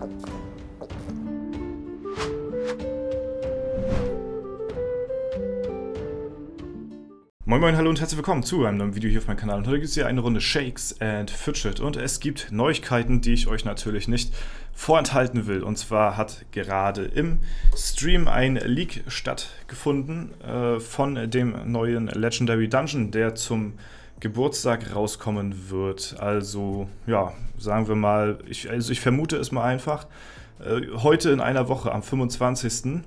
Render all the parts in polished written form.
Moin Moin, hallo und herzlich willkommen zu einem neuen Video hier auf meinem Kanal. Und heute gibt es hier eine Runde Shakes and Fidget und es gibt Neuigkeiten, die ich euch natürlich nicht vorenthalten will. Und zwar hat gerade im Stream ein Leak stattgefunden von dem neuen Legendary Dungeon, der zum Geburtstag rauskommen wird. Also, ja, sagen wir mal, ich vermute es mal einfach, heute in einer Woche am 25.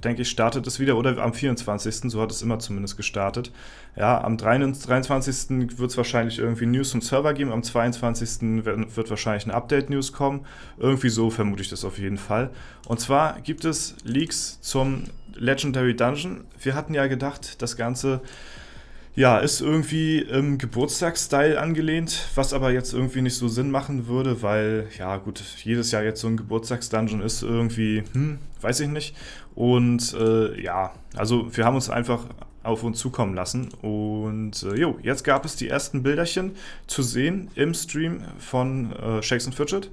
Denke ich, startet es wieder, oder am 24., so hat es immer zumindest gestartet. Ja, am 23. wird es wahrscheinlich irgendwie News zum Server geben, am 22. wird wahrscheinlich ein Update-News kommen. Irgendwie so vermute ich das auf jeden Fall. Und zwar gibt es Leaks zum Legendary Dungeon. Wir hatten ja gedacht, das Ganze ist irgendwie im Geburtstagsstyle angelehnt, was aber jetzt irgendwie nicht so Sinn machen würde, weil, ja gut, jedes Jahr jetzt so ein Geburtstagsdungeon ist irgendwie, weiß ich nicht. Und also wir haben uns einfach auf uns zukommen lassen. Und jetzt gab es die ersten Bilderchen zu sehen im Stream von Shakes and Fidget.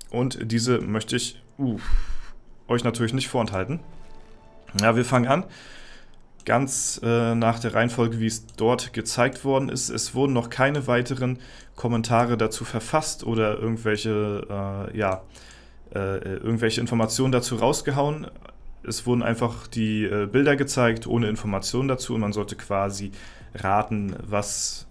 Und diese möchte ich euch natürlich nicht vorenthalten. Ja, wir fangen an. Ganz nach der Reihenfolge, wie es dort gezeigt worden ist. Es wurden noch keine weiteren Kommentare dazu verfasst oder irgendwelche Informationen dazu rausgehauen. Es wurden einfach die Bilder gezeigt, ohne Informationen dazu, und man sollte quasi raten, was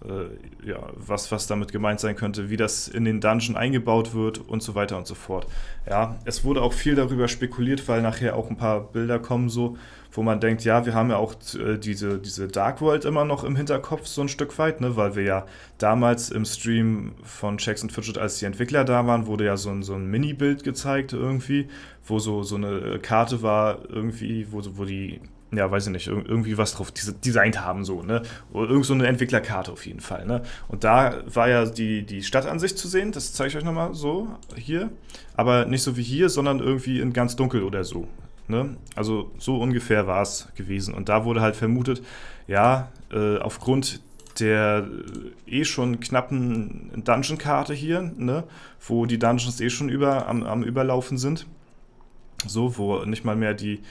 damit gemeint sein könnte, wie das in den Dungeon eingebaut wird und so weiter und so fort. Ja, es wurde auch viel darüber spekuliert, weil nachher auch ein paar Bilder kommen, so, wo man denkt, ja, wir haben ja auch diese Dark World immer noch im Hinterkopf, so ein Stück weit, ne, weil wir ja damals im Stream von Shakes and Fidget, als die Entwickler da waren, wurde ja so ein Mini-Bild gezeigt irgendwie, wo so eine Karte war irgendwie, wo die, ja, weiß ich nicht, irgendwie was drauf designt haben, so, ne? Oder irgend so eine Entwicklerkarte auf jeden Fall, ne? Und da war ja die Stadtansicht zu sehen, das zeige ich euch nochmal so, hier. Aber nicht so wie hier, sondern irgendwie in ganz dunkel oder so, ne? Also so ungefähr war es gewesen. Und da wurde halt vermutet, ja, aufgrund der schon knappen Dungeon-Karte hier, ne? Wo die Dungeons schon am Überlaufen sind. So, wo nicht mal mehr die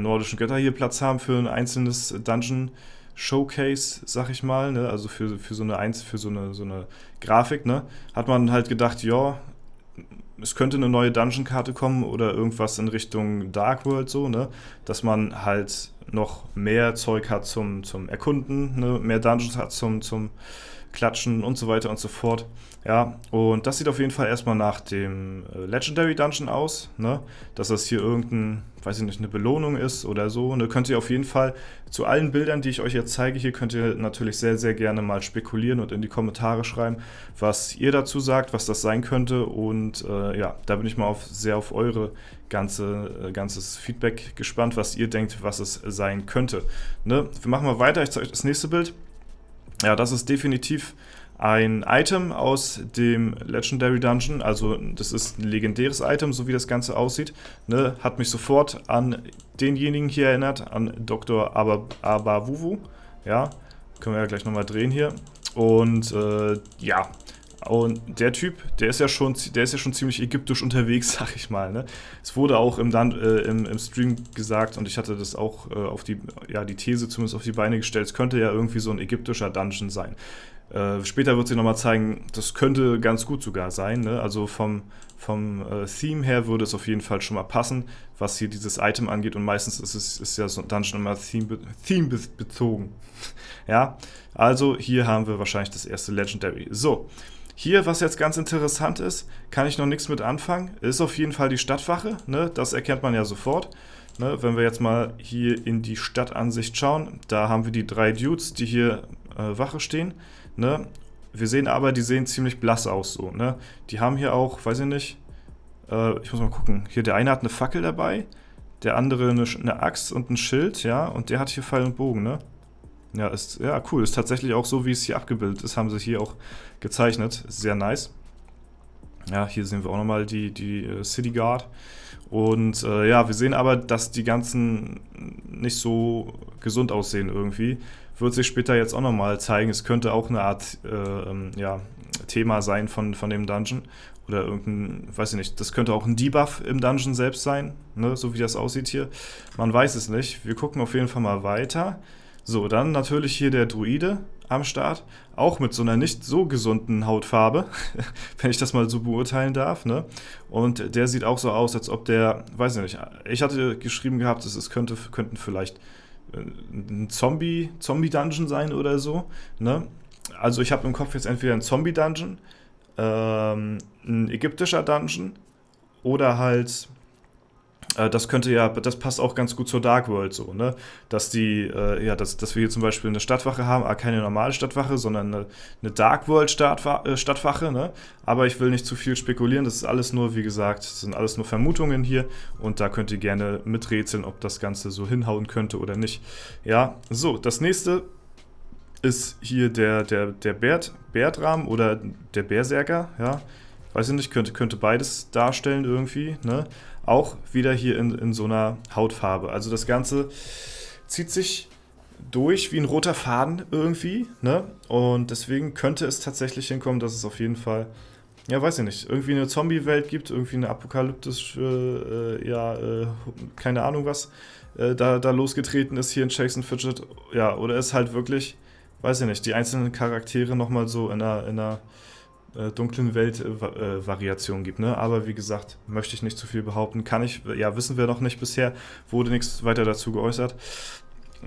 nordischen Götter hier Platz haben für ein einzelnes Dungeon-Showcase, sag ich mal, ne? Also für so eine Grafik, ne? Hat man halt gedacht, ja, es könnte eine neue Dungeon-Karte kommen oder irgendwas in Richtung Dark World, so, ne? Dass man halt noch mehr Zeug hat zum Erkunden, ne? Mehr Dungeons hat zum Klatschen und so weiter und so fort. Ja, und das sieht auf jeden Fall erstmal nach dem Legendary Dungeon aus, ne? Dass das hier weiß ich nicht, eine Belohnung ist oder so. Und da könnt ihr auf jeden Fall zu allen Bildern, die ich euch jetzt zeige, hier könnt ihr natürlich sehr, sehr gerne mal spekulieren und in die Kommentare schreiben, was ihr dazu sagt, was das sein könnte. Und da bin ich mal sehr auf eure ganzes Feedback gespannt, was ihr denkt, was es sein könnte. Ne? Wir machen mal weiter, ich zeige euch das nächste Bild. Ja, das ist definitiv ein Item aus dem Legendary Dungeon, also das ist ein legendäres Item, so wie das Ganze aussieht. Ne? Hat mich sofort an denjenigen hier erinnert, an Dr. Abawuwu. Ja, können wir ja gleich nochmal drehen hier. Und und der Typ, der ist ja schon ziemlich ägyptisch unterwegs, sag ich mal. Ne? Es wurde auch im Stream gesagt, und ich hatte das auch die These zumindest auf die Beine gestellt, es könnte ja irgendwie so ein ägyptischer Dungeon sein. Später wird sie nochmal zeigen, das könnte ganz gut sogar sein. Ne? Also vom Theme her würde es auf jeden Fall schon mal passen, was hier dieses Item angeht. Und meistens ist ja so ein Dungeon immer Theme bezogen. Ja, also hier haben wir wahrscheinlich das erste Legendary. So, hier, was jetzt ganz interessant ist, kann ich noch nichts mit anfangen, ist auf jeden Fall die Stadtwache. Ne? Das erkennt man ja sofort. Ne? Wenn wir jetzt mal hier in die Stadtansicht schauen, da haben wir die 3 Dudes, die hier Wache stehen. Ne? Wir sehen aber, die sehen ziemlich blass aus so. Ne? Die haben hier auch, weiß ich nicht, ich muss mal gucken. Hier, der eine hat eine Fackel dabei, der andere eine Axt und ein Schild, ja, und der hat hier Pfeil und Bogen, ne? Ja, cool. Ist tatsächlich auch so, wie es hier abgebildet ist, haben sie hier auch gezeichnet. Sehr nice. Ja, hier sehen wir auch nochmal die City Guard. Und wir sehen aber, dass die ganzen nicht so gesund aussehen irgendwie. Wird sich später jetzt auch nochmal zeigen. Es könnte auch eine Art Thema sein von dem Dungeon. Oder irgendein, weiß ich nicht, das könnte auch ein Debuff im Dungeon selbst sein, ne, so wie das aussieht hier. Man weiß es nicht. Wir gucken auf jeden Fall mal weiter. So, dann natürlich hier der Druide am Start. Auch mit so einer nicht so gesunden Hautfarbe, wenn ich das mal so beurteilen darf, ne? Und der sieht auch so aus, als ob der, weiß ich nicht, ich hatte geschrieben gehabt, könnten vielleicht ein Zombie-Dungeon sein oder so, ne? Also ich habe im Kopf jetzt entweder ein Zombie-Dungeon, ein ägyptischer Dungeon oder halt, das passt auch ganz gut zur Dark World so, ne? Dass dass wir hier zum Beispiel eine Stadtwache haben, aber keine normale Stadtwache, sondern eine Dark World Stadtwache, ne? Aber ich will nicht zu viel spekulieren, das ist alles nur, wie gesagt, das sind alles nur Vermutungen hier und da könnt ihr gerne miträtseln, ob das Ganze so hinhauen könnte oder nicht. Ja, so, das nächste ist hier der Bertram oder der Berserker, ja. Weiß ich nicht, könnte beides darstellen irgendwie, ne? Auch wieder hier in so einer Hautfarbe. Also das Ganze zieht sich durch wie ein roter Faden irgendwie, ne? Und deswegen könnte es tatsächlich hinkommen, dass es auf jeden Fall, ja, weiß ich nicht, irgendwie eine Zombie-Welt gibt, irgendwie eine apokalyptische, keine Ahnung was, da losgetreten ist hier in Shakes and Fidget. Ja, oder es halt wirklich, weiß ich nicht, die einzelnen Charaktere nochmal so in einer dunklen Welt-Variation gibt, ne? Aber wie gesagt, möchte ich nicht zu viel behaupten. Wissen wir noch nicht bisher, wurde nichts weiter dazu geäußert.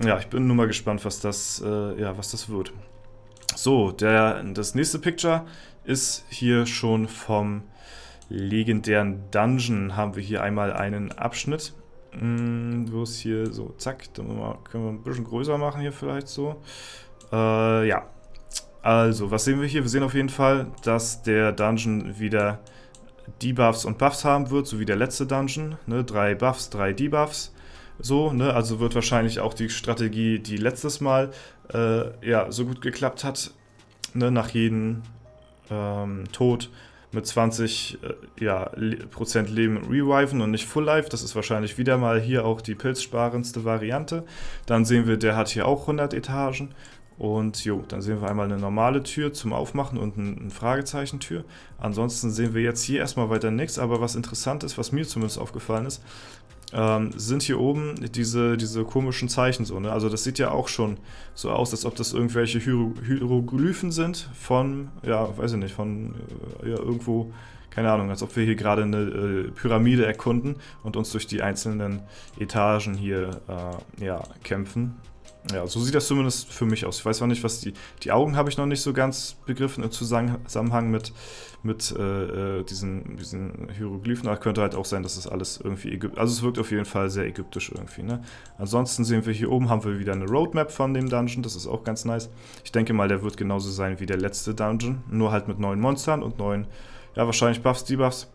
Ja, ich bin nur mal gespannt, was das wird. So, das nächste Picture ist hier schon vom legendären Dungeon. Haben wir hier einmal einen Abschnitt, wo es hier so, zack, dann können wir ein bisschen größer machen hier vielleicht so. Ja. Also, was sehen wir hier? Wir sehen auf jeden Fall, dass der Dungeon wieder Debuffs und Buffs haben wird, so wie der letzte Dungeon. Ne? 3 Buffs, 3 Debuffs. So, ne? Also wird wahrscheinlich auch die Strategie, die letztes Mal so gut geklappt hat, ne? Nach jedem Tod mit 20% Leben reviven und nicht Full Life. Das ist wahrscheinlich wieder mal hier auch die pilzsparendste Variante. Dann sehen wir, der hat hier auch 100 Etagen. Und dann sehen wir einmal eine normale Tür zum Aufmachen und eine Fragezeichentür. Ansonsten sehen wir jetzt hier erstmal weiter nichts. Aber was interessant ist, was mir zumindest aufgefallen ist, sind hier oben diese komischen Zeichen so, ne? Also das sieht ja auch schon so aus, als ob das irgendwelche Hieroglyphen sind von, weiß ich nicht, von irgendwo, keine Ahnung, als ob wir hier gerade eine Pyramide erkunden und uns durch die einzelnen Etagen hier kämpfen. Ja, so sieht das zumindest für mich aus. Ich weiß zwar nicht, was die Augen habe ich noch nicht so ganz begriffen im Zusammenhang mit diesen Hieroglyphen. Aber könnte halt auch sein, dass das alles irgendwie also es wirkt auf jeden Fall sehr ägyptisch irgendwie, ne? Ansonsten sehen wir hier oben, haben wir wieder eine Roadmap von dem Dungeon. Das ist auch ganz nice. Ich denke mal, der wird genauso sein wie der letzte Dungeon. Nur halt mit neuen Monstern und neuen, wahrscheinlich Buffs, Debuffs.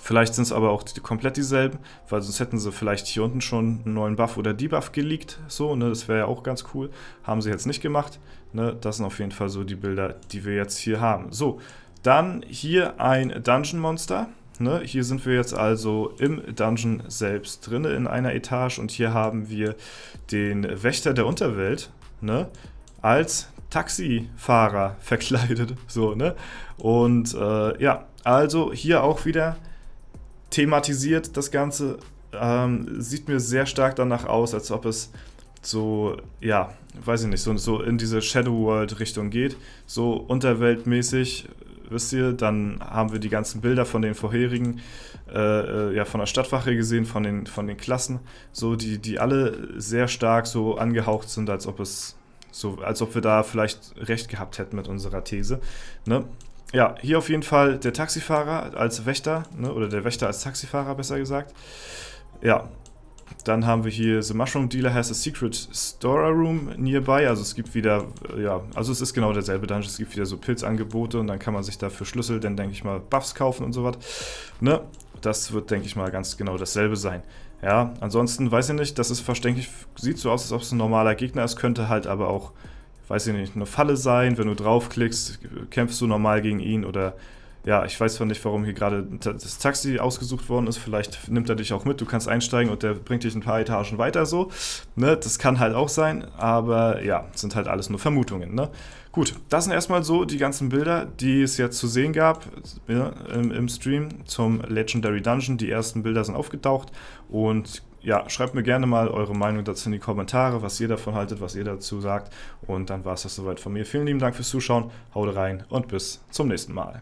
Vielleicht sind es aber auch komplett dieselben, weil sonst hätten sie vielleicht hier unten schon einen neuen Buff oder Debuff geleakt. So, ne, das wäre ja auch ganz cool. Haben sie jetzt nicht gemacht. Ne, das sind auf jeden Fall so die Bilder, die wir jetzt hier haben. So, dann hier ein Dungeon-Monster. Ne, hier sind wir jetzt also im Dungeon selbst drin, in einer Etage. Und hier haben wir den Wächter der Unterwelt, ne, als Taxifahrer verkleidet. So, ne? Und also hier auch wieder thematisiert das Ganze, sieht mir sehr stark danach aus, als ob es so, weiß ich nicht, so in diese Shadow World Richtung geht, so unterweltmäßig, wisst ihr, dann haben wir die ganzen Bilder von den vorherigen, von der Stadtwache gesehen, von den Klassen, so die alle sehr stark so angehaucht sind, als ob wir da vielleicht recht gehabt hätten mit unserer These, ne? Ja, hier auf jeden Fall der Taxifahrer als Wächter, ne, oder der Wächter als Taxifahrer, besser gesagt. Ja, dann haben wir hier The Mushroom Dealer has a secret storeroom nearby. Also es gibt wieder, also es ist genau derselbe Dungeon. Es gibt wieder so Pilzangebote und dann kann man sich dafür Schlüssel, dann denke ich mal, Buffs kaufen und so was. Ne, das wird, denke ich mal, ganz genau dasselbe sein. Ja, ansonsten weiß ich nicht, das ist verständlich, sieht so aus, als ob es ein normaler Gegner ist, könnte halt aber auch, weiß ich nicht, eine Falle sein, wenn du draufklickst, kämpfst du normal gegen ihn oder ja, ich weiß zwar nicht, warum hier gerade das Taxi ausgesucht worden ist, vielleicht nimmt er dich auch mit, du kannst einsteigen und der bringt dich ein paar Etagen weiter so, ne? Das kann halt auch sein, aber ja, sind halt alles nur Vermutungen, ne? Gut, das sind erstmal so die ganzen Bilder, die es jetzt zu sehen gab, ja, im Stream zum Legendary Dungeon. Die ersten Bilder sind aufgetaucht und ja, schreibt mir gerne mal eure Meinung dazu in die Kommentare, was ihr davon haltet, was ihr dazu sagt. Und dann war es das soweit von mir. Vielen lieben Dank fürs Zuschauen, haut rein und bis zum nächsten Mal.